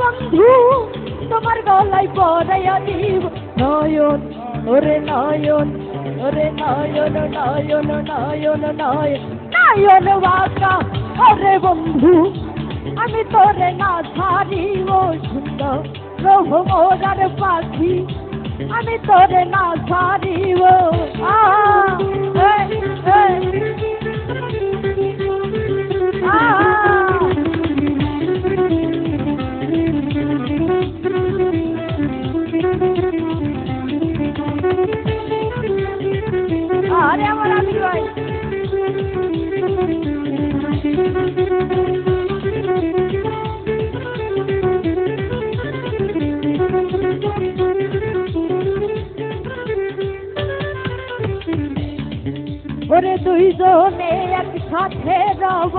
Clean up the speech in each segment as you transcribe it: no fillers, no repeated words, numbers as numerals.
বন্ধু তোমার গলায় পরাইয়া দিব নয়ন ওরে নয়ন ওরে নয়ন নয়ন নয়ন নয়ন নয়ন বাঁকা ওরে বন্ধু আমি তোরে না ছাড়িব সুন্দর প্রভু মোরার পাখি আমি তোরে না ছাড়িব আরে আমার আমি ভাই ওরে দুইজনে একসাথে রব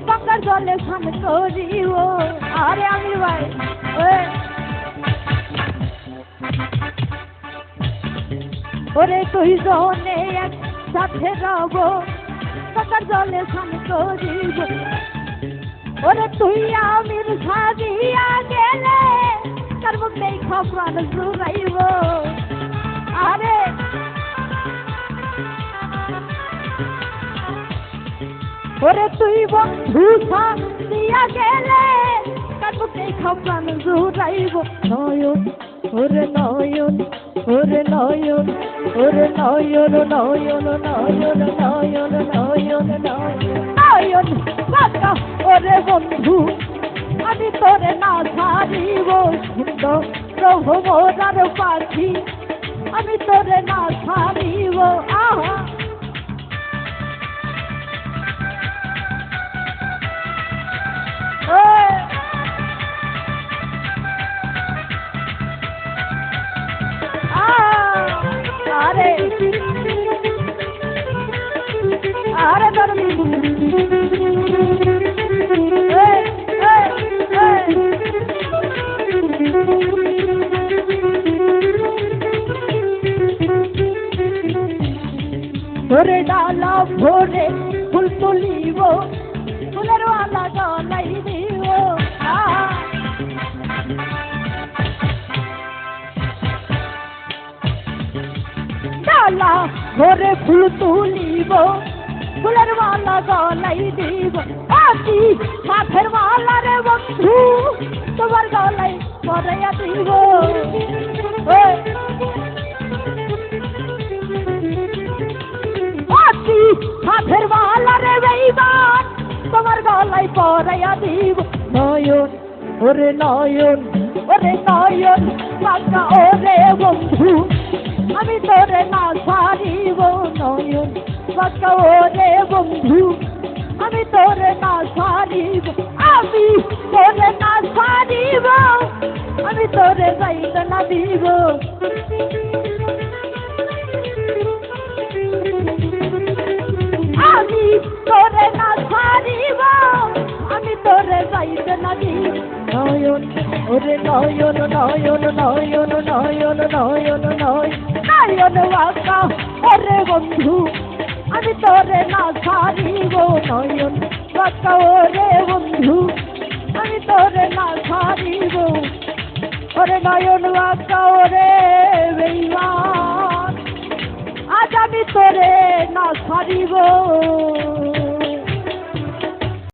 গঙ্গার জলে স্নান করিব আরে আমি ভাই ওরে দুইজনে একসাথে রব গঙ্গার জলে স্নান করিব ওরে তুই আমির সাজিয়া গেলে তার মুখ দেখা প্রাণ জুড়াইব আরে ওরে তুই বন্ধু দিয়া গেলে তার মুখ দেখা প্রাণ জুড়াইব নয়ন ওরে নয়ন ওরে নয়ন ওরে নয়ন নয়ন নয়ন নয়ন নয়ন নয়ন বাঁকা ওরে বন্ধু আমি তোরে না ছাড়িব সুন্দর প্রভু মোরার পাখি আমি তোরে না ছাড়িব আহা আরে আরে ধর্মী ভরে ডালা ভরে ফুল তুলিব ফুলের মালা গলাই দিব ডালা ভরে ফুল তুলিব ফুলের মালা গলাই দিব আছি মাথের মালা রে বন্ধু তোমার গলাই পরাইয়া দিব আছি মাথের মালা রে বেঈমান তোমার গলাই পরাইয়া দিব নয়ন ওরে নয়ন ওরে নয়ন বাঁকা ওরে বন্ধু আমি তোরে না ছাড়িব নয়ন বাঁকা ওরে বন্ধু আমি তোরে না ছাড়িব আমি তোরে না ছাড়িব আমি তোরে যাইতে না দিব আমি তোরে না ছাড়িব আমি তোরে যাইতে না দিব নয়ন ওরে নয়ন নয়ন নয়ন নয়ন নয়ন নয়ন বাঁকা ওরে বন্ধু আমি তোরে না ছাড়িব নয়ন বাঁকা ওরে বন্ধু আমি তোরে না ছাড়িব ওরে নয়ন বাঁকা ওরে বেঈমান আজ আমি তোরে না ছাড়িব।